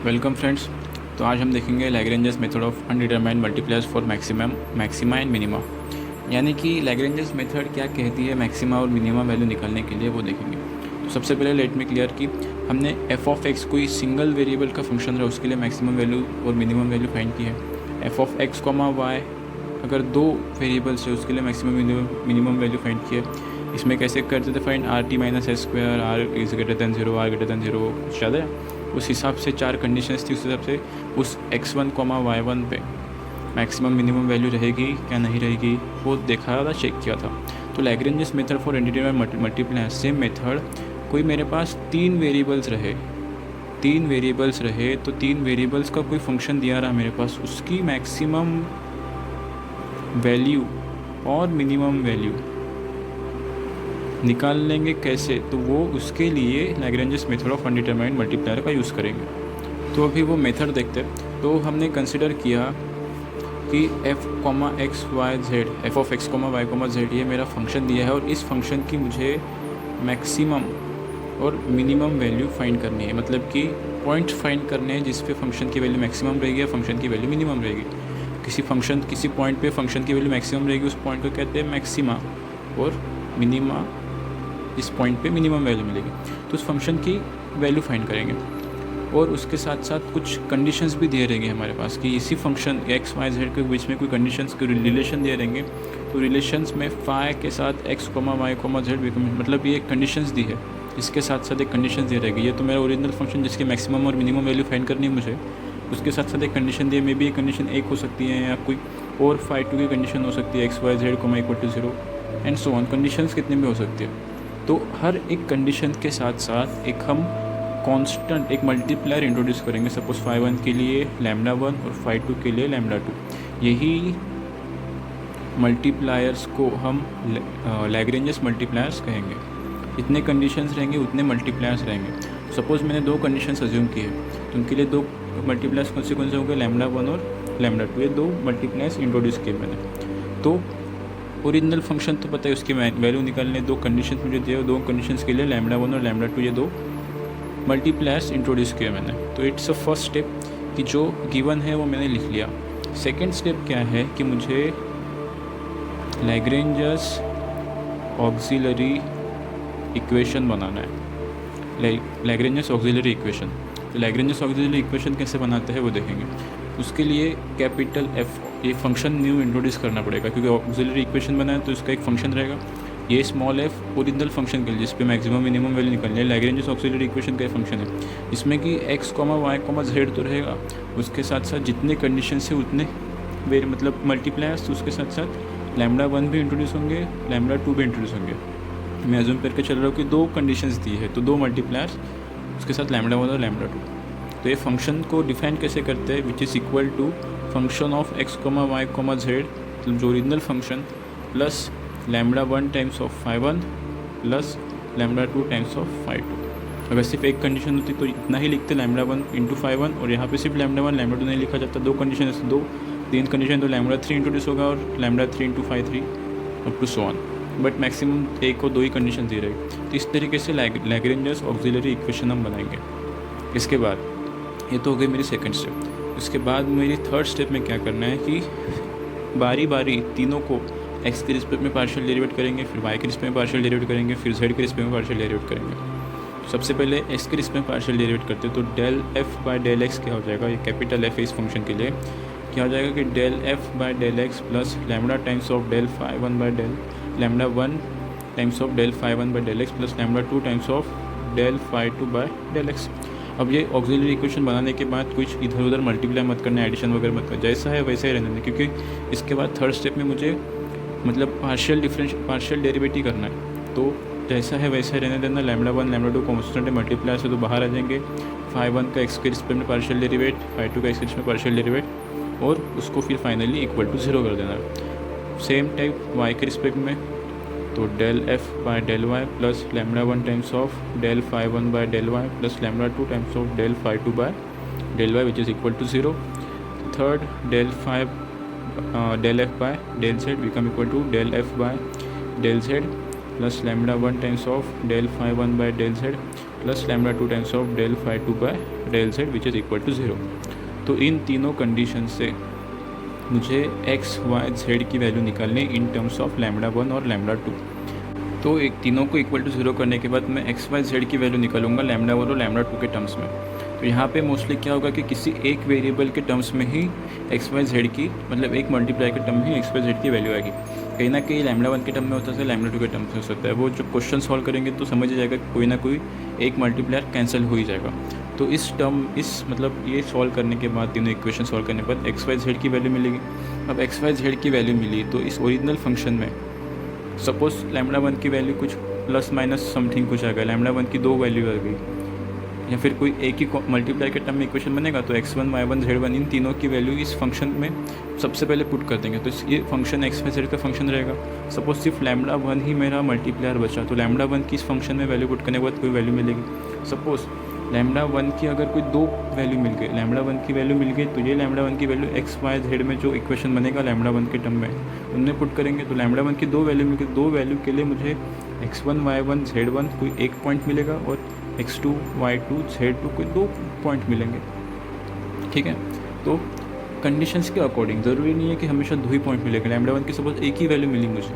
Welcome friends. तो आज हम देखेंगे Lagrange's method of undetermined multipliers for maximum maxima and minima. यानी कि लैग्रेंजेस मेथड क्या कहती है मैक्सिमा और मिनिमा वैल्यू निकालने के लिए, वो देखेंगे। तो सबसे पहले लेट मी क्लियर कि हमने एफ ऑफ एक्स कोई सिंगल वेरिएबल का फंक्शन रहा उसके लिए मैक्सिमम वैल्यू और मिनिमम वैल्यू फाइंड की है। F of x comma Y अगर दो वेरिएबल्स है उसके लिए मैक्सिमम मिनिमम वैल्यू फाइंड की है। इसमें कैसे करते थे find, R T minus S square, R is greater than zero, R greater than zero, कुछ ज़्यादा है। उस हिसाब से चार कंडीशंस थी, उस हिसाब से उस x1 y1 पे मैक्सिमम मिनिमम वैल्यू रहेगी क्या नहीं रहेगी वो देखा था, चेक किया था। तो Lagrange's method for indeterminate multiply, same method. कोई मेरे पास तीन वेरिएबल्स रहे तो तीन वेरिएबल्स का कोई फंक्शन दिया रहा मेरे पास, उसकी मैक्सिमम वैल्यू और मिनिमम वैल्यू निकाल लेंगे कैसे, तो वो उसके लिए Lagrange's method of undetermined multiplier का यूज़ करेंगे। तो अभी वो मेथड देखते हैं। तो हमने कंसिडर किया कि F of X Y Z ये मेरा फंक्शन दिया है और इस फंक्शन की मुझे मैक्सिमम और मिनिमम वैल्यू फाइंड करनी है। मतलब कि पॉइंट फाइंड करने हैं जिस पे फंक्शन की वैल्यू मैक्सिमम रहेगी या फंक्शन की वैल्यू मिनिमम रहेगी। किसी पॉइंट पे फंक्शन की वैल्यू मैक्सिमम रहेगी, उस पॉइंट को कहते हैं मैक्सिमा, और मिनिमा इस पॉइंट पे मिनिमम वैल्यू मिलेगी। तो उस फंक्शन की वैल्यू फाइंड करेंगे और उसके साथ साथ कुछ कंडीशंस भी दिए रहेंगे हमारे पास कि इसी फंक्शन एक्स वाई जेड के बीच में कोई कंडीशंस के रिलेशन दिए रहेंगे। तो रिलेशंस में फाई के साथ एक्स वाई जेड मतलब ये कंडीशंस दी है, इसके साथ साथ एक कंडीशन दिए रहेगी। ये तो मेरा ओरिजिनल फंक्शन जिसकी मैक्सिमम और मिनिमम वैल्यू फाइंड करनी है मुझे, उसके साथ साथ एक कंडीशन दी है। मे बी ये कंडीशन एक हो सकती है या कोई और फाई टू की कंडीशन हो सकती है, X Y Z equal to zero and so on. Conditions कितने भी हो सकती है। तो हर एक कंडीशन के साथ साथ एक हम कांस्टेंट एक मल्टीप्लायर इंट्रोड्यूस करेंगे। सपोज फाई वन के लिए लैम्डा वन और फाई टू के लिए लैम्डा टू। यही मल्टीप्लायर्स को हम लैग्रेंजेस मल्टीप्लायर्स कहेंगे। इतने कंडीशंस रहेंगे उतने मल्टीप्लायर्स रहेंगे। सपोज मैंने दो कंडीशंस अज्यूम की है तो उनके लिए दो मल्टीप्लायर्स कौन से होंगे, लैम्डा वन और लैम्डा टू। ये दो मल्टीप्लायर्स इंट्रोड्यूस किए मैंने। तो ओरिजिनल फंक्शन तो पता है, उसकी वैल्यू निकालने दो कंडीशंस मुझे दिए, दो कंडीशंस के लिए लैम्डा वन और लैम्डा टू ये दो मल्टीप्लायर्स इंट्रोड्यूस किए मैंने। तो इट्स अ फर्स्ट स्टेप कि जो गिवन है वो मैंने लिख लिया। सेकंड स्टेप क्या है कि मुझे लैग्रेंजस ऑक्सिलरी इक्वेशन बनाना है। लैग्रेंजस ऑक्सिलरी इक्वेशन। तो लैग्रेंजस ऑक्सिलरी इक्वेशन कैसे बनाते हैं वो देखेंगे। उसके लिए कैपिटल एफ ये फंक्शन न्यू इंट्रोड्यूस करना पड़ेगा, क्योंकि ऑक्सिलरी इक्वेशन बनाए तो इसका एक फंक्शन रहेगा। ये स्मॉल एफ ओरिजिनल फंक्शन के लिए जिस पे मैक्सिमम मिनिमम वैल्यू निकलनी है। लैग्रेंजस ऑक्सिलरी इक्वेशन का फंक्शन है जिसमें कि एक्स वाई जेड तो रहेगा, उसके साथ साथ जितने कंडीशन है उतने मतलब मल्टीप्लायर्स, उसके साथ साथ लैम्डा वन भी इंट्रोड्यूस होंगे, लैम्डा टू भी इंट्रोड्यूस होंगे। मैं अज्यूम करके चल रहा हूँ कि दो कंडीशंस दी है तो दो मल्टीप्लायर्स, उसके साथ लैम्डा वन और लैम्डा टू। तो ये फंक्शन को डिफाइन कैसे करते हैं, which is equal to function of X Y Z, मतलब जो original function, plus lambda one times of phi one plus lambda two times of phi two. अगर सिर्फ एक कंडीशन होती तो इतना ही लिखते, lambda one into phi one, और यहाँ पे सिर्फ लैम्डा वन लैम्डा टू नहीं लिखा जाता। दो कंडीशन है, दो तीन कंडीशन तो लैम्डा थ्री इंट्रोड्यूस होगा और lambda three into phi three up to so on. But maximum एक और दो ही कंडीशन दी रहेगी। तो इस तरीके से लैग्रेंजस ऑक्सिलरी इक्वेशन हम बनाएंगे। इसके बाद ये तो हो गई मेरी सेकंड स्टेप। उसके बाद मेरी थर्ड स्टेप में क्या करना है कि बारी बारी तीनों को एक्स के रिस्पेक्ट में पार्शियल डेरिवेट करेंगे, फिर वाई के रिस्पेक्ट में पार्शियल डेरिवेट करेंगे, फिर जेड के रिस्पेक्ट में पार्शियल डेरिवेट करेंगे। सबसे पहले एक्स के रिस्पेक्ट में पार्शियल डेरिवेट करते हैं तो del F by del X क्या हो जाएगा, ये कैपिटल एफ है इस फंक्शन के लिए, क्या हो जाएगा कि del F by del X plus lambda times of del phi one by del lambda one times of del phi one by del X plus lambda two times of del phi two by del X. अब ये auxiliary equation बनाने के बाद कुछ इधर उधर multiply मत करना, एडिशन वगैरह मत करना, जैसा है वैसे ही रहने देना, क्योंकि इसके बाद थर्ड स्टेप में मुझे मतलब पार्शियल डेरिवेटिव करना है। तो जैसा है वैसा ही रहने देना। Lambda one lambda two constant है, मल्टीप्लाई से तो बाहर आ जाएंगे। फाई वन का एक्स के रिस्पेक्ट में पार्शियल डेरिवेट, फाई टू का एक्स के रिस्पेक्ट में पार्शियल डेरिवेट, और उसको फिर फाइनली इक्वल टू जीरो कर देना। सेम टाइप वाई के रिस्पेक्ट में तो del F by del Y plus lambda one times of del phi one by del Y plus lambda two times of del phi two by del Y which is equal to zero. Third del F by del Z become equal to del F by del Z plus lambda 1 times of del phi 1 by del Z plus lambda 2 times of del phi 2 by del Z which is equal to 0। तो इन तीनों condition से मुझे x Y Z की value निकालनी in terms of lambda 1 और lambda 2। तो एक तीनों को इक्वल टू 0 करने के बाद मैं एक्स वाई जेड की वैल्यू निकालूंगा लैम्डा 1 और लैम्डा 2 के टर्म्स में। तो यहाँ पे मोस्टली क्या होगा कि किसी एक वेरिएबल के टर्म्स में ही एक्स वाई जेड की, मतलब एक मल्टीप्लाई के टर्म में ही एक्स वाई जेड की वैल्यू आएगी। कहीं ना कहीं लैम्डा 1 के टर्म में होता है, लैम्डा 2 के टर्म में हो सकता है। वो जो क्वेश्चन सॉल्व करेंगे तो समझ जाएगा कि कोई ना कोई एक मल्टीप्लायर कैंसिल हो ही जाएगा। तो इस मतलब ये सॉल्व करने के बाद, तीनों इक्वेशन सॉल्व करने के बाद एक्स वाई जेड की वैल्यू मिलेगी। अब एक्स वाई जेड की वैल्यू मिली तो इस ओरिजिनल फंक्शन में सपोज लैम्डा 1 की वैल्यू कुछ प्लस माइनस समथिंग कुछ आ गया, लैम्डा 1 की 2 वैल्यू आ गई, या फिर कोई एक ही मल्टीप्लाई के टर्म में इक्वेशन बनेगा तो x1 y1 z1 इन तीनों की वैल्यू इस फंक्शन में सबसे पहले पुट कर देंगे। तो ये फंक्शन एक्स वाई जेड का फंक्शन रहेगा। सपोज सिर्फ लैम्डा 1 ही मेरा मल्टीप्लायर बचा, तो लैम्डा 1 की इस फंक्शन में वैल्यू पुट करने के बाद कोई वैल्यू मिलेगी। सपोज लैम्डा 1 की अगर कोई 2 वैल्यू मिल गई, लैम्डा 1 की वैल्यू मिल गई, तो ये लैम्डा 1 की वैल्यू एक्स वाई जेड में जो इक्वेशन बनेगा लैम्डा 1 के टर्म में उनमें पुट करेंगे। तो लैम्डा 1 की 2 वैल्यू मिल गई, 2 वैल्यू के लिए मुझे x1 y1 z1 कोई एक पॉइंट मिलेगा और x2 y2 z2 कोई 2 पॉइंट मिलेंगे। ठीक है, तो कंडीशंस के अकॉर्डिंग ज़रूरी नहीं है कि हमेशा 2 ही पॉइंट मिलेगा। लैम्डा 1 की सपोज एक ही वैल्यू मिली मुझे,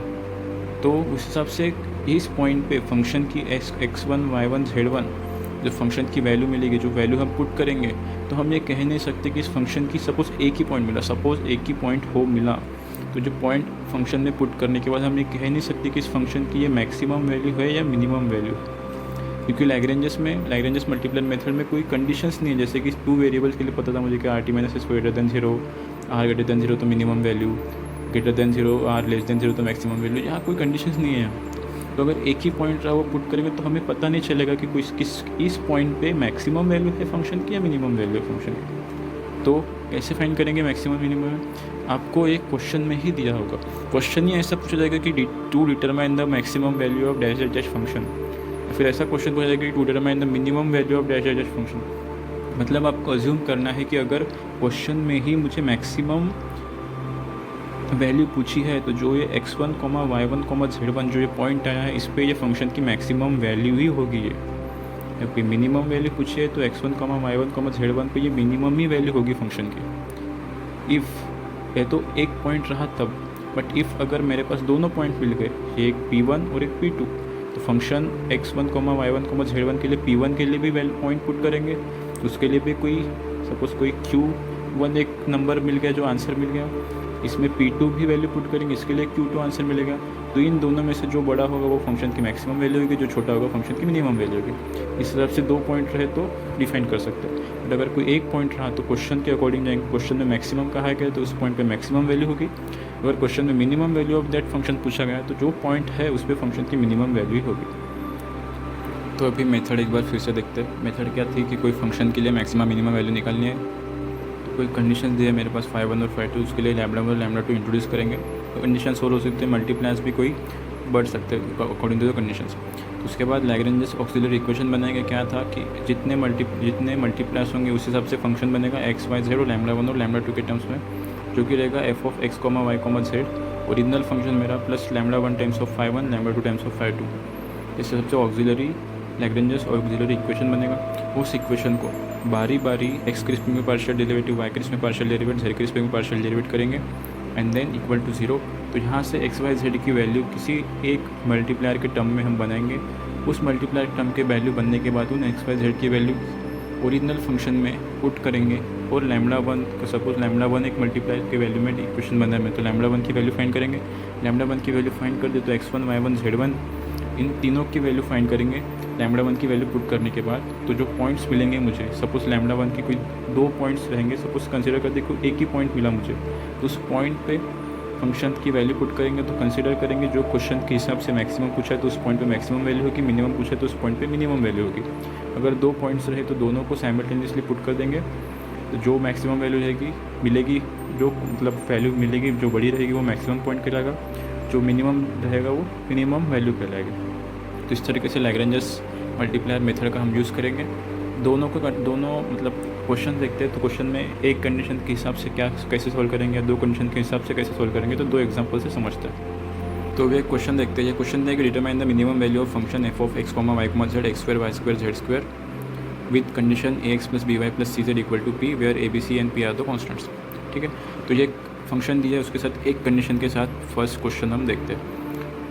तो उस हिसाब से इस पॉइंट पे फंक्शन की x1 y1 z1 जो फंक्शन की वैल्यू मिलेगी, जो वैल्यू हम पुट करेंगे, तो हम ये कह नहीं सकते कि इस फंक्शन की सपोज एक ही पॉइंट मिला, सपोज एक ही पॉइंट हो मिला, तो जो पॉइंट फंक्शन में पुट करने के बाद हम ये कह नहीं सकते कि इस फंक्शन की ये मैक्सिमम वैल्यू है या मिनिमम वैल्यू, क्योंकि लैग्रेंजस मल्टीप्लायर मेथड में कोई कंडीशंस नहीं है। जैसे कि 2 वेरिएबल्स के लिए पता था मुझे कि R T minus S greater than 0, R greater than 0 तो minimum value, greater than 0 R less than 0 तो मैक्सिमम वैल्यू। यहाँ कोई कंडीशंस नहीं है। तो अगर एक ही पॉइंट रहा वो पुट करेंगे तो हमें पता नहीं चलेगा कि इस पॉइंट पे मैक्सिमम वैल्यू है फंक्शन की या मिनिमम वैल्यू है फंक्शन की। तो कैसे फाइंड करेंगे मैक्सिमम मिनिमम? आपको एक क्वेश्चन में ही दिया होगा, क्वेश्चन ही ऐसा पूछा जाएगा कि to determine the maximum value of dash dash function, फिर ऐसा क्वेश्चन पूछा जाएगा कि to determine the minimum value of dash dash function. मतलब आपको अज्यूम करना है कि अगर क्वेश्चन में ही मुझे मैक्सिमम वैल्यू पूछी है तो जो ये x1, y1, z1 जो ये पॉइंट आया है इस पे ये फंक्शन की मैक्सिमम वैल्यू ही होगी। ये जब कोई मिनिमम वैल्यू पूछी है तो x1, y1, z1 पे ये मिनिमम ही वैल्यू होगी फंक्शन की। इफ़ ये तो एक पॉइंट रहा तब, बट इफ़ अगर मेरे पास दोनों पॉइंट मिल गए, एक p1 और एक p2, तो फंक्शन x1, y1, z1 के लिए p1 के लिए भी पॉइंट पुट करेंगे, तो उसके लिए भी कोई सपोज कोई q1 एक नंबर मिल गया जो आंसर मिल गया, इसमें p2 भी वैल्यू पुट करेंगे, इसके लिए q2 आंसर मिलेगा। तो इन दोनों में से जो बड़ा होगा वो फंक्शन की मैक्सिमम वैल्यू होगी, जो छोटा होगा फंक्शन की मिनिमम वैल्यू होगी। इस हिसाब से 2 पॉइंट रहे तो डिफाइन कर सकते हैं। बट अगर कोई एक पॉइंट रहा तो क्वेश्चन के अकॉर्डिंग जाएंगे, क्वेश्चन में मैक्सिमम कहा गया तो उस पॉइंट पे मैक्सिमम वैल्यू होगी। अगर क्वेश्चन में minimum value of that function पूछा गया तो जो पॉइंट है उस पर फंक्शन की मिनिमम वैल्यू ही होगी। तो अभी मेथड एक बार फिर से देखते हैं। मेथड क्या थी कि कोई फंक्शन के लिए मैक्सिमम मिनिमम वैल्यू निकालनी है, कोई कंडीशन दी है मेरे पास φ1 और φ2, उसके लिए लैम्डा 1 और लैम्डा 2 इंट्रोड्यूस करेंगे। तो कंडीशन सोल्व हो सकते हैं, मल्टीप्लायर्स भी कोई बढ़ सकते हैं अकॉर्डिंग टू द कंडीशंस। तो उसके बाद लैग्रेंजस ऑक्सिलरी इक्वेशन बनाएंगे। क्या था कि जितने मल्टीप्लायर्स होंगे उस हिसाब से फंक्शन बनेगा एक्स वाई जेड और लैम्डा 1 और लैम्डा 2 के टर्म्स में, जो कि रहेगा f of x, y, z। Original function मेरा plus lambda 1 times of φ1, lambda 2 times of φ2। इस हिसाब से ऑक्सिलरी लैग्रेंजस ऑक्सिलरी इक्वेशन बनेगा। उस इक्वेशन को बारी बारी एक्स के रिस्पेक्ट में पार्शियल डेरिवेटिव, वाई के रिस्पेक्ट में पार्शियल डेरिवेटिव, जेड के रिस्पेक्ट में पार्शियल डेरिवेटिव करेंगे एंड देन इक्वल टू 0। तो यहाँ से एक्स वाई जेड की वैल्यू किसी एक मल्टीप्लायर के टर्म में हम बनाएंगे। उस मल्टीप्लायर टर्म के वैल्यू बनने के बाद उन एक्स वाई जेड की वैल्यू ओरिजिनल फंक्शन में पुट करेंगे और लैम्डा 1 को सपोज लैम्डा 1 एक मल्टीप्लायर के वैल्यू में इक्वेशन बना है, तो लैम्डा 1 की वैल्यू फाइंड करेंगे। लैम्डा 1 की वैल्यू फाइंड कर दे तो x1, y1, z1 इन तीनों की वैल्यू फाइंड करेंगे। लैम्डा 1 की वैल्यू पुट करने के बाद तो जो पॉइंट्स मिलेंगे मुझे, सपोज लैम्डा 1 की कोई 2 पॉइंट्स रहेंगे, सपोज कंसिडर कर देखो एक ही पॉइंट मिला मुझे, तो उस पॉइंट पे फंक्शन की वैल्यू पुट करेंगे। तो कंसिडर करेंगे जो क्वेश्चन के हिसाब से मैक्सिमम पूछा है तो उस पॉइंट पे मैक्सिमम वैल्यू होगी, मिनिमम पूछा है तो उस पॉइंट पे मिनिमम वैल्यू होगी। अगर 2 पॉइंट्स रहे तो दोनों को साइमल्टेनियसली पुट कर देंगे, तो जो मैक्सिमम वैल्यू मिलेगी, जो मतलब वैल्यू मिलेगी जो बड़ी रहेगी वो मैक्सिमम पॉइंट कहलाएगा, जो मिनिमम रहेगा वो मिनिमम वैल्यू कहलाएगी। तो इस तरीके से लैग्रेंजस मल्टीप्लायर मेथड का हम यूज़ करेंगे। दोनों मतलब क्वेश्चन देखते हैं तो क्वेश्चन में एक कंडीशन के हिसाब से कैसे सॉल्व करेंगे, 2 कंडीशन के हिसाब से कैसे सॉल्व करेंगे, तो 2 एग्जांपल से समझते हैं। तो वे क्वेश्चन देखते हैं। ये क्वेश्चन है कि determine the minimum value of function F of x comma Y comma Z X square Y square Z square with condition A X plus B Y plus C Z equal to P where A B C and P are the constants. ठीक है, तो ये function दिया है, उसके साथ एक condition के साथ फर्स्ट क्वेश्चन हम देखते हैं।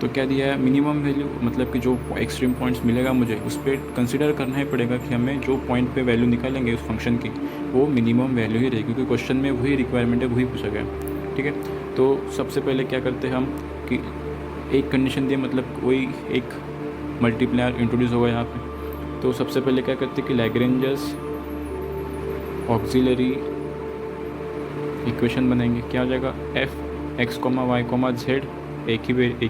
तो क्या दिया है, मिनिमम वैल्यू, मतलब कि जो एक्सट्रीम पॉइंट्स मिलेगा मुझे उस पर कंसिडर करना ही पड़ेगा कि हमें जो पॉइंट पे वैल्यू निकालेंगे उस फंक्शन की वो मिनिमम वैल्यू ही रहेगी, क्योंकि क्वेश्चन में वही रिक्वायरमेंट है, वही पूछा गया। ठीक है, तो सबसे पहले क्या करते हैं हम कि एक कंडीशन दिए, मतलब कोई एक मल्टीप्लायर इंट्रोड्यूस होगा यहाँ पे। तो सबसे पहले क्या करते हैं कि लैग्रेंजस ऑक्सिलरी इक्वेशन बनाएंगे। क्या हो जाएगा, F x comma Y comma Z एक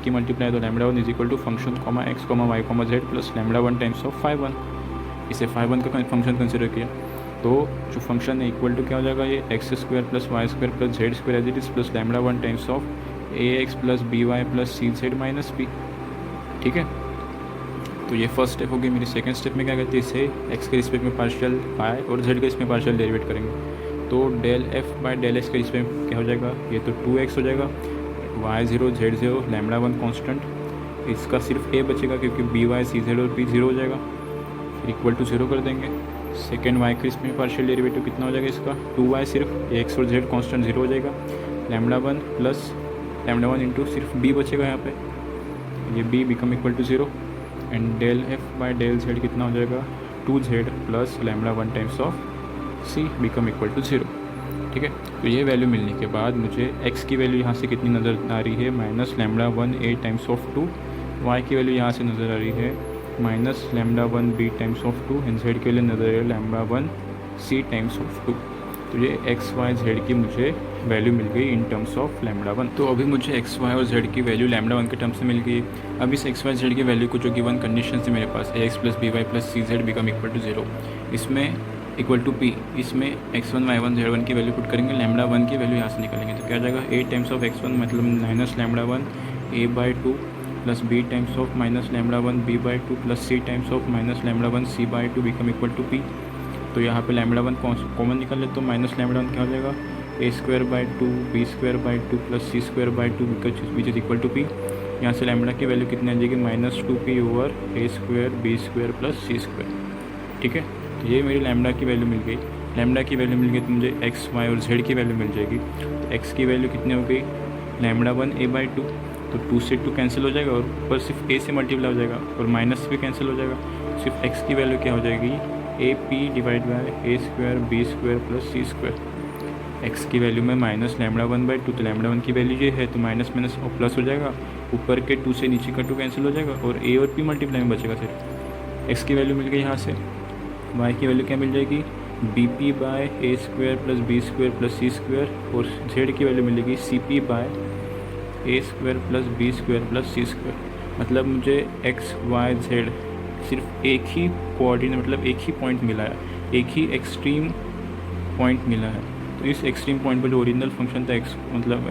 ही मल्टीप्लाई, तो lambda one is equal to function comma X comma Y comma Z plus lambda one times of five one. इसे फाइव वन का फंक्शन कंसिडर किया, तो जो फंक्शन है equal to क्या हो जाएगा, ये X square plus Y square plus Z square as it is plus lambda one times of A X plus B Y plus C Z minus P. ठीक है, तो ये फर्स्ट स्टेप होगी मेरी। सेकंड स्टेप में क्या करते हैं, इसे एक्स के रिस्पेक्ट में पार्शियल वाई और जेड के रिस्पेक्ट में पार्शियल डेरिवेट करेंगे। तो del F by del X के रिस्पेक्ट में क्या हो जाएगा, ये तो 2x हो जाएगा, y0 z0 lambda one constant, इसका सिर्फ a बचेगा क्योंकि बी वाई सी जेड और p 0 हो जाएगा, फिर इक्वल टू 0 कर देंगे। सेकेंड y के रिस्पेक्ट में पार्शियल डेरिवेटिव कितना हो जाएगा इसका, 2y, सिर्फ x और z कॉन्स्टेंट 0 हो जाएगा, lambda one plus lambda one into सिर्फ b बचेगा यहाँ पे, ये b become equal to 0 and del f by del z कितना हो जाएगा, 2z plus lambda one times of c become equal to 0। ठीक है, तो ये वैल्यू मिलने के बाद मुझे x की वैल्यू यहाँ से कितनी नज़र आ रही है, minus lambda one a times of 2, y की वैल्यू यहाँ से नज़र आ रही है minus lambda one b times of 2 and z के लिए नज़र आ रही है lambda one c times of 2। तो ये x y z की मुझे वैल्यू मिल गई in terms of lambda one. तो अभी मुझे x y और z की वैल्यू लैम्बडा वन के टर्म्स से मिल गई। अब इस x y z की वैल्यू को जो गिवन कंडीशन से मेरे पास a x plus B Y plus C z become equal to 0, इसमें इक्वल टू पी, इसमें x1 y1 z1 की वैल्यू पुट करेंगे, लैम्बडा वन की वैल्यू यहाँ से निकालेंगे। तो क्या आ जाएगा, a टाइम्स ऑफ x1 मतलब minus lambda one a by two plus b times of minus lambda one b by two plus c times of minus lambda one c by two become equal to p। तो यहाँ पे lambda one common निकाल ले, तो minus lambda one क्या हो जाएगा, a square by two b square by two plus c square by two which is equal to p। यहाँ से लैम्बडा की वैल्यू कितनी आ जाएगी, minus 2p over a square b square plus c square. ठीक है, तो ये मेरी लैम्बडा की वैल्यू मिल गई। लैम्बडा की वैल्यू मिल गई तो मुझे x y और z की वैल्यू मिल जाएगी। तो x की वैल्यू कितनी हो गई, lambda one a by to, तो 2 से 2 कैंसिल हो जाएगा और ऊपर सिर्फ a से मल्टीप्लाई हो जाएगा और माइनस भी कैंसिल हो जाएगा। सिर्फ x की वैल्यू क्या हो जाएगी, A P divide by a square b square plus c square. x की वैल्यू में minus lambda one by two, तो लैम्बडा वन की वैल्यू ये है तो माइनस माइनस और प्लस हो जाएगा, ऊपर के 2 से नीचे का 2 कैंसिल हो जाएगा और a और p मल्टीप्लाई में बचेगा सिर्फ। x की वैल्यू मिल गई यहाँ से, y की वैल्यू क्या मिल जाएगी, B P by A square plus B square plus C square, और z की वैल्यू मिलेगी C P by A square plus B square plus C square. मतलब मुझे x y z सिर्फ एक ही कोऑर्डिनेट, मतलब एक ही पॉइंट मिला है, एक ही एक्सट्रीम पॉइंट मिला है। तो इस एक्सट्रीम पॉइंट पर जो ओरिजिनल फंक्शन था x, मतलब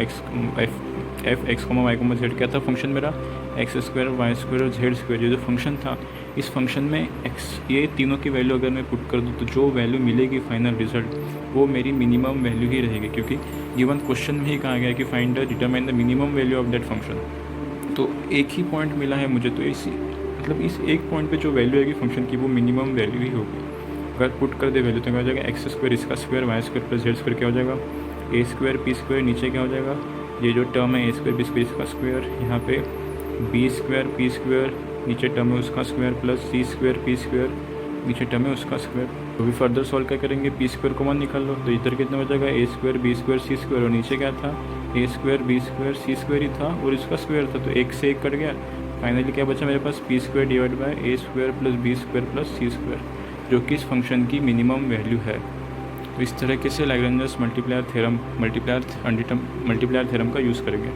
f x comma Y comma z क्या था फंक्शन मेरा, एक्स स्क्वायर वाई स्क्वायर और जेड स्क्वायर, जो फंक्शन था इस फंक्शन में x ये तीनों की वैल्यू अगर मैं पुट कर दूँ तो जो वैल्यू मिलेगी फाइनल रिजल्ट वो मेरी मिनिमम वैल्यू ही रहेगी, क्योंकि गिवन क्वेश्चन में ही कहा गया है कि find the determine the minimum value of that function. तो एक ही पॉइंट मिला है मुझे, तो इसी मतलब इस एक पॉइंट पे जो वैल्यू आएगी फंक्शन की वो मिनिमम वैल्यू ही होगी। अगर पुट कर दे वैल्यू तो क्या हो जाएगा, एक्स स्क्वायर इसका square Y square plus Z square क्या हो जाएगा, ए स्क्वायर पी स्क्वायर, नीचे क्या हो जाएगा, ये जो टर्म है ए स्क्वायर बी स्क्वायर इसका स्क्वायर, यहाँ पे बी स्क्वायर पी स्क्वायर, नीचे टर्म है उसका स्क्वायर प्लस सी स्क्वायर पी स्क्वायर, नीचे टर्म है उसका स्क्वायर। तो भी फर्दर सॉल्व क्या करेंगे, पी स्क्वायर कॉमन निकाल लो, तो इधर कितना हो जाएगा, ए स्क्वायर बी स्क्वायर सी स्क्वायर, और नीचे क्या था, ए स्क्वायर बी स्क्वायर सी स्क्वायर ही था और इसका स्क्वायर था, तो एक से एक कट गया। फाइनली क्या बचा मेरे पास, P square divide by A square plus B square plus C square, जो कि इस फंक्शन की मिनिमम वैल्यू है। तो इस तरीके से लैग्रेंजस मल्टीप्लायर थ्योरम का यूज़ करेंगे।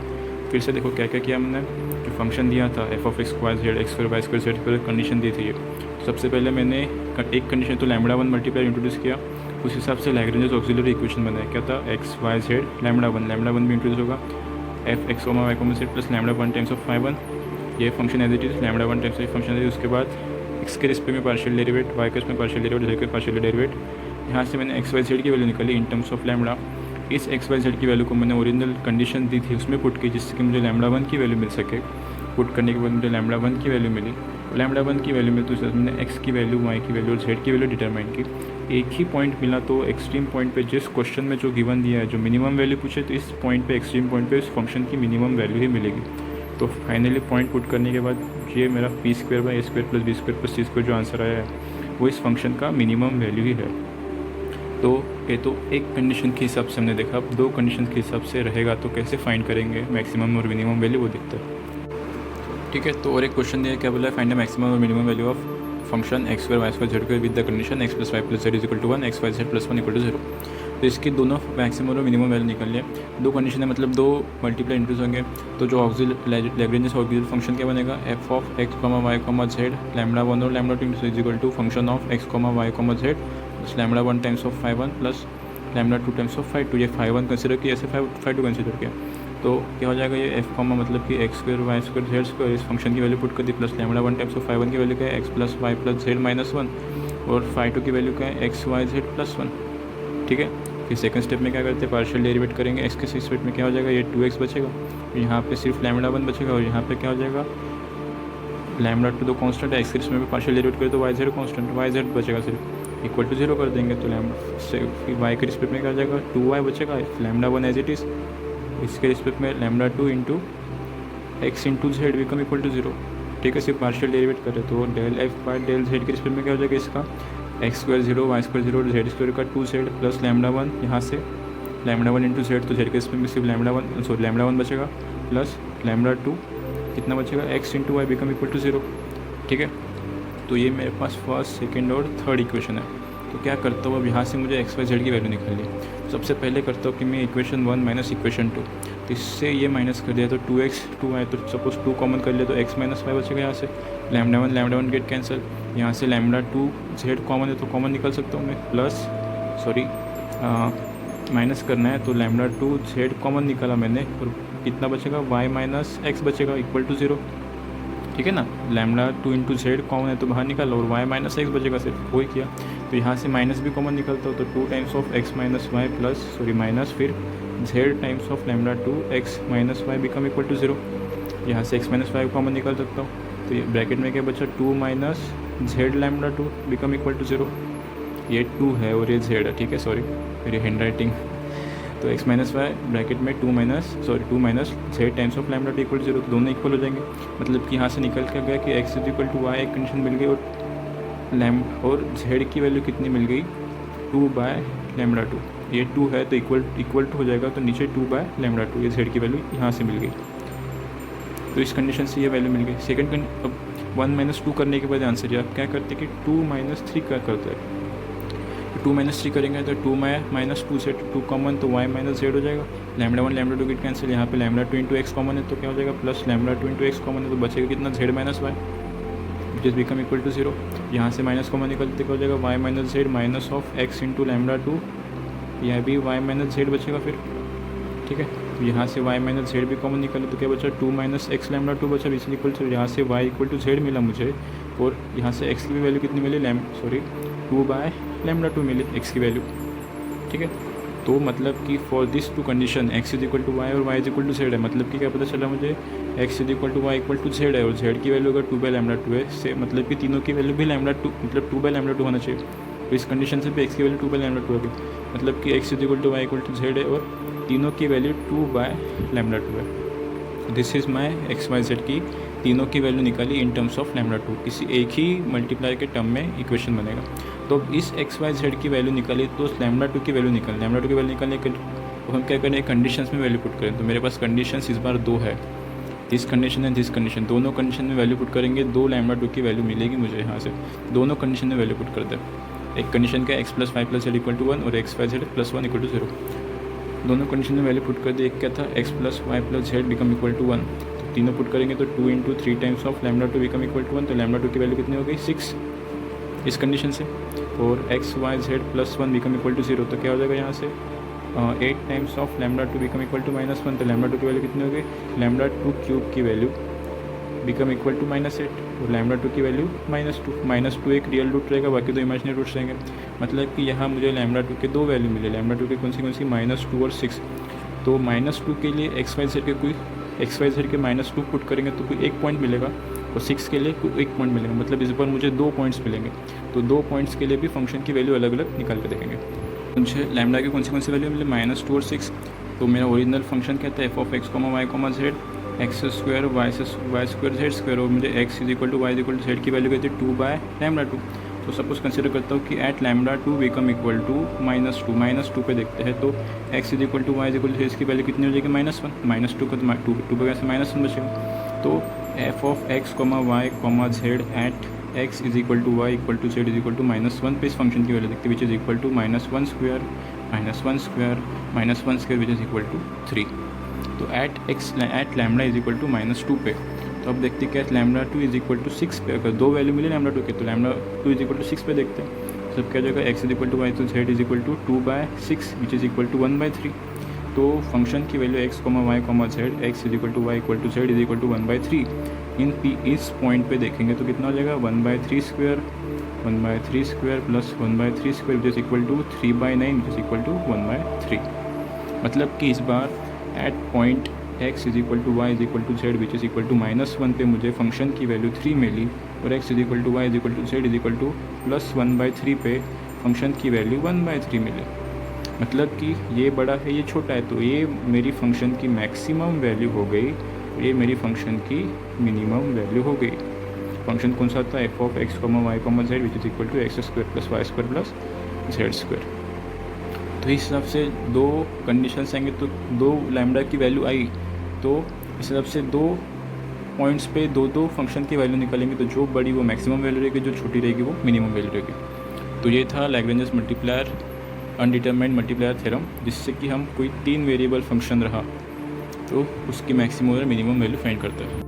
फिर से देखो क्या क्या किया हमने, जो फंक्शन दिया था F of X Y Z X square Y square Z square, condition दी थी ये। सबसे पहले मैंने एक कंडीशन तो लैम्बडा वन मल्टीप्लायर इंट्रोड्यूस किया, उस हिसाब से लैग्रेंजस ऑक्सिलरी इक्वेशन बनाया। क्या था, X Y Z lambda one भी इंट्रोड्यूस होगा, F X comma Y comma Z plus lambda one times of five one, ये function as it is lambda one times of function है। उसके बाद एक्स के रिस्पेक्ट में पार्शियल डेरिवेट, वाई के respect में पार्शियल डेरिवेट, जेड के partial derivative. यहाँ से मैंने एक्स वाई जेड की वैल्यू निकाली इन टर्म्स ऑफ लैम्बडा, इस एक्स वाई जेड की वैल्यू को मैंने ओरिजिनल कंडीशन दी थी उसमें पुट की, जिससे कि मुझे लैम्डा 1 की वैल्यू मिल सके। पुट करने के बाद मुझे लैम्डा 1 की वैल्यू मिली। लैम्डा 1 की वैल्यू में तो मैंने एक्स की वैल्यू, वाई की वैल्यू और जेड की वैल्यू डिटरमाइन की। एक ही पॉइंट मिला, तो एक्सट्रीम पॉइंट पे जिस क्वेश्चन में जो गिवन दिया है, जो मिनिमम वैल्यू पूछे, तो इस पॉइंट पे, एक्सट्रीम पॉइंट पे, इस फंक्शन की मिनिमम वैल्यू ही मिलेगी। तो फाइनली पॉइंट पुट करने के बाद ये मेरा p square by a square plus B square plus C square जो आंसर आया है वो इस फंक्शन का मिनिमम वैल्यू ही है। तो ये तो एक कंडीशन के हिसाब से हमने देखा। अब दो कंडीशन के हिसाब से रहेगा तो कैसे फाइंड करेंगे मैक्सिमम और मिनिमम वैल्यू, वो देखते हैं। ठीक है, तो और एक क्वेश्चन दिया, क्या बोला है, फाइंड द मैक्सिमम और minimum value of function x square Y square Z square with the condition x plus Y plus z is equal to 1, x Y z plus 1 equal to 0। तो इसकी दोनों maximum और minimum value निकल लिया। दो condition है, मतलब दो मल्टीप्लाई इंट्रोज होंगे। तो जो लैग्रेंज ऑक्सिलरी फंक्शन क्या बनेगा, f of x comma Y comma z lambda 1 और lambda 2 is equal to function of x comma Y comma Z plus lambda 1 times of phi 1 plus lambda 2 times of phi 2। ये phi 1 consider किया, ऐसे phi 2 consider किया, तो क्या हो जाएगा, ये एफ कॉमा मतलब कि X square Y square Z square, इस फंक्शन की वैल्यू पुट कर दी, plus lambda 1 times of phi 1 की वैल्यू क्या है, X plus Y plus Z minus 1, और फाई 2 की वैल्यू क्या है, एक्स वाई जेड प्लस 1। ठीक है, फिर सेकंड स्टेप में क्या करते हैं, पार्शियल डेरिवेट करेंगे। एक्स के रिस्पेक्ट में क्या हो जाएगा, ये 2x बचेगा, यहाँ पे सिर्फ लैम्डा 1 बचेगा, और यहाँ पे क्या हो जाएगा, लैम्डा 2 तो कॉन्स्टेंट है, एक्स के रिस्पेक्ट में पार्शियल डेरिवेट करें तो y z constant, y z बचेगा सिर्फ, इक्वल टू 0 कर देंगे तो लैम्डा से वाई के रिस्पेक्ट में क्या हो जाएगा, 2y बचेगा, लैम्डा 1 एज इट इज़, इसके रिस्पेक्ट में lambda 2 into x into z become equal to 0। ठीक है, सिर्फ पार्शियल डेरिवेट करें तो del F by del z के रिस्पेक्ट में क्या हो जाएगा, इसका एक्स स्क्वायर 0 वाई स्क्वायर 0 और जेड स्क्वायर का 2z प्लस लैम्डा 1, यहाँ से लैम्डा 1 इंटू जेड, तो जेड के रिस्पेक्ट में सिर्फ लैम्डा 1 बचेगा, प्लस लैम्डा 2 कितना बचेगा, x into y become equal to 0। ठीक है, तो ये मेरे पास फर्स्ट, सेकेंड और थर्ड इक्वेशन है। तो क्या करता हूँ, अब यहाँ से मुझे एक्स वाई जेड की वैल्यू निकालनी है। सबसे पहले करता हूँ कि मैं इक्वेशन 1 माइनस इक्वेशन 2, तो इससे ये माइनस कर दिया तो 2x 2y, तो सपोज 2 कॉमन कर लिया तो x माइनस वाई बचेगा, यहाँ से लैम्डा 1 गेट कैंसिल, यहाँ से लैम्डा 2 जेड कॉमन है तो कॉमन निकल सकता हूँ मैं, प्लस माइनस करना है तो लैम्डा 2 जेड कॉमन निकाला मैंने, और कितना बचेगा, y माइनस एक्स बचेगा इक्वल टू 0। ठीक है ना, लैम्डा 2 इंटू जेड कॉमन है तो बाहर निकाला, और y माइनस एक्स बचेगा, सिर्फ वही किया। तो यहाँ से माइनस भी कॉमन निकलता हो तो 2 times of x minus y plus minus फिर z times of lambda 2 x minus y become equal to 0। यहाँ से x माइनस वाई कॉमन निकाल सकता हूँ, तो ये ब्रैकेट में क्या बचा, 2 minus z lambda 2 become equal to 0। ये 2 है और ये z है, ठीक है, सॉरी मेरी हैंड राइटिंग। तो x माइनस वाई ब्रैकेट में 2 minus z times of lambda 2 equal to 0, तो दोनों इक्वल हो जाएंगे। मतलब कि यहाँ से निकल के गया कि x is equal to y, एक कंडीशन मिल गई, और z की वैल्यू कितनी मिल गई, 2 बाय लैम्डा 2। ये 2 है तो इक्वल टू हो जाएगा, तो नीचे 2 बाय लैम्डा 2, ये z की वैल्यू यहाँ से मिल गई। तो इस कंडीशन से ये वैल्यू मिल गई। सेकंड अब 1 माइनस 2 करने के बाद आंसर, आप क्या करते हैं कि 2 माइनस 3 क्या करते हैं, 2 माइनस 3 करेंगे तो 2 माइनस 2 से 2 कॉमन तो y माइनस जेड हो जाएगा, लैम्डा 1 लैम्डा 2 गेट कैंसिल, यहाँ पे लैम्डा 2 इंटू एक्स कॉमन है तो क्या हो जाएगा, plus lambda 2 into x common है तो बचेगा कितना, z minus y which is become equal to 0। यहाँ से माइनस कॉमन निकलते क्या हो जाएगा, y minus Z minus of x into lambda 2, यह भी y माइनस जेड बचेगा फिर। ठीक है, तो यहाँ से y माइनस जेड भी कॉमन निकले तो क्या बचा, 2 माइनस एक्स लैम्डा 2 बचा, विच इज इक्वल टू, यहाँ से y इक्वल टू जेड मिला मुझे, और यहाँ से x की भी वैल्यू कितनी मिली, 2 बाय लैम्डा 2 मिली x की वैल्यू। ठीक है, तो मतलब कि for this two condition x is equal to y और y is equal to z है, मतलब कि क्या पता चला मुझे, x is equal to y equal to z है, और z की वैल्यू अगर 2 बाय लैम्डा 2 है, से मतलब कि तीनों की वैल्यू भी लैम्डा 2 मतलब 2 बाय लैम्डा 2 होना चाहिए। तो इस कंडीशन से भी x की वैल्यू 2 बाय लैम्डा 2 होगी, मतलब कि x is equal to y equal to z है, और तीनों की वैल्यू 2 बाय लैम्डा 2 है। This is my x Y Z की तीनों की वैल्यू निकाली इन टर्म्स ऑफ लैम्डा 2, किसी एक ही मल्टीप्लाई के टर्म में इक्वेशन बनेगा। तो इस एक्स वाई जेड की वैल्यू निकाली तो लैम्डा 2 की वैल्यू निकाली, लैम्डा 2 की वैल्यू निकालने के तो हम क्या करें, कंडीशंस में वैल्यू पुट करें। तो मेरे पास कंडीशंस इस बार 2 है, दिस कंडीशन है दिस कंडीशन, दोनों कंडीशन में वैल्यू पुट करेंगे, 2 लैम्डा 2 की वैल्यू मिलेगी मुझे यहाँ से। दोनों कंडीशन में वैल्यू पुट करते हैं, एक कंडीशन का x plus Y plus z equal to 1 और x Y z plus 1 equal to 0। दोनों कंडीशन में वैल्यू पुट कर दी, एक क्या था, x plus Y plus z become equal to 1, तो तीनों पुट करेंगे तो 2 into 3 times of lambda 2 become equal to 1, तो लैम्डा 2 की वैल्यू कितनी हो गई, 6 इस कंडीशन से, और x Y z plus 1 become equal to 0, तो क्या हो जाएगा यहाँ से 8 times of lambda 2 become equal to -1, तो लैम्डा 2 की वैल्यू कितनी हो गई, लैम्डा 2 क्यूब की वैल्यू बिकम इक्वल टू -8, तो λ2 की वैल्यू -2 एक रियल रूट रहेगा, बाकी दो इमेजिनरी रूट्स रहेंगे। मतलब कि यहाँ मुझे λ2 के दो वैल्यू मिले, λ2 के कौन सी -2 और 6। तो -2 के लिए XYZ के -2 पुट करेंगे तो कोई एक पॉइंट मिलेगा, और 6 के लिए कोई एक पॉइंट मिलेगा। मतलब इस बार मुझे 2 पॉइंट्स मिलेंगे। तो 2 पॉइंट्स के लिए भी फंक्शन की वैल्यू अलग अलग निकाल के देखेंगे। मुझे लैम्डा की कौन सी वैल्यू मिले, -2 और 6। तो मेरा ओरिजिनल फंक्शन कहता है f(x, y, z) x² y² z², और मुझे x = y = z की वैल्यू कहती है 2/λ2। तो सपोज कंसिडर करता हूँ कि एट λ2 बिकम इक्वल टू -2 पे देखते हैं। तो x = y = z की वैल्यू कितनी हो जाएगी, -1। -2 का तो 2 पे कैसे -1 बचेगा। तो f(x, y, z) at x = y = z = -1 पे इस फंक्शन की वैल्यू देखते हैं, which is equal to -1² which is equal to 3। तो एट λ = -2 पे, तो अब देखते हैं क्या λ2 = 6 पे, अगर दो वैल्यू मिले λ2 के तो λ2 = 6 पे देखते हैं। सब क्या जाएगा, x = y तो z = 2/6 which is equal to 1/3। तो फंक्शन की value x, y, z x = y = z = 1/3 इस पॉइंट पे देखेंगे तो कितना हो जाएगा, 1/3² plus 1/3² which is equal to 3/9 which is equal to 1/3। मतलब कि इस बार at point x = y = z which is equal to -1 पे मुझे फंक्शन की वैल्यू 3 मिली, और x = y = z = +1/3 पे फंक्शन की वैल्यू 1/3 मिली। मतलब कि ये बड़ा है, ये छोटा है, तो ये मेरी फंक्शन की मैक्सिमम वैल्यू हो गई, ये मेरी फंक्शन की मिनिमम वैल्यू हो गई। फंक्शन कौन सा था, f(x, y, z) which is equal to x² + y² + z²। तो इस हिसाब से दो कंडीशंस आएंगे, तो 2 लैम्डा की वैल्यू आई, तो इस हिसाब से 2 पॉइंट्स पे दो फंक्शन की वैल्यू निकालेंगे, तो जो बड़ी वो मैक्सिमम वैल्यू रहेगी, जो छोटी रहेगी वो मिनिमम वैल्यू रहेगी। तो ये था Lagrange multiplier undetermined multiplier theorem, जिससे कि हम कोई 3 वेरिएबल फंक्शन रहा तो उसकी मैक्सिमम और मिनिमम वैल्यू फाइंड करते हैं।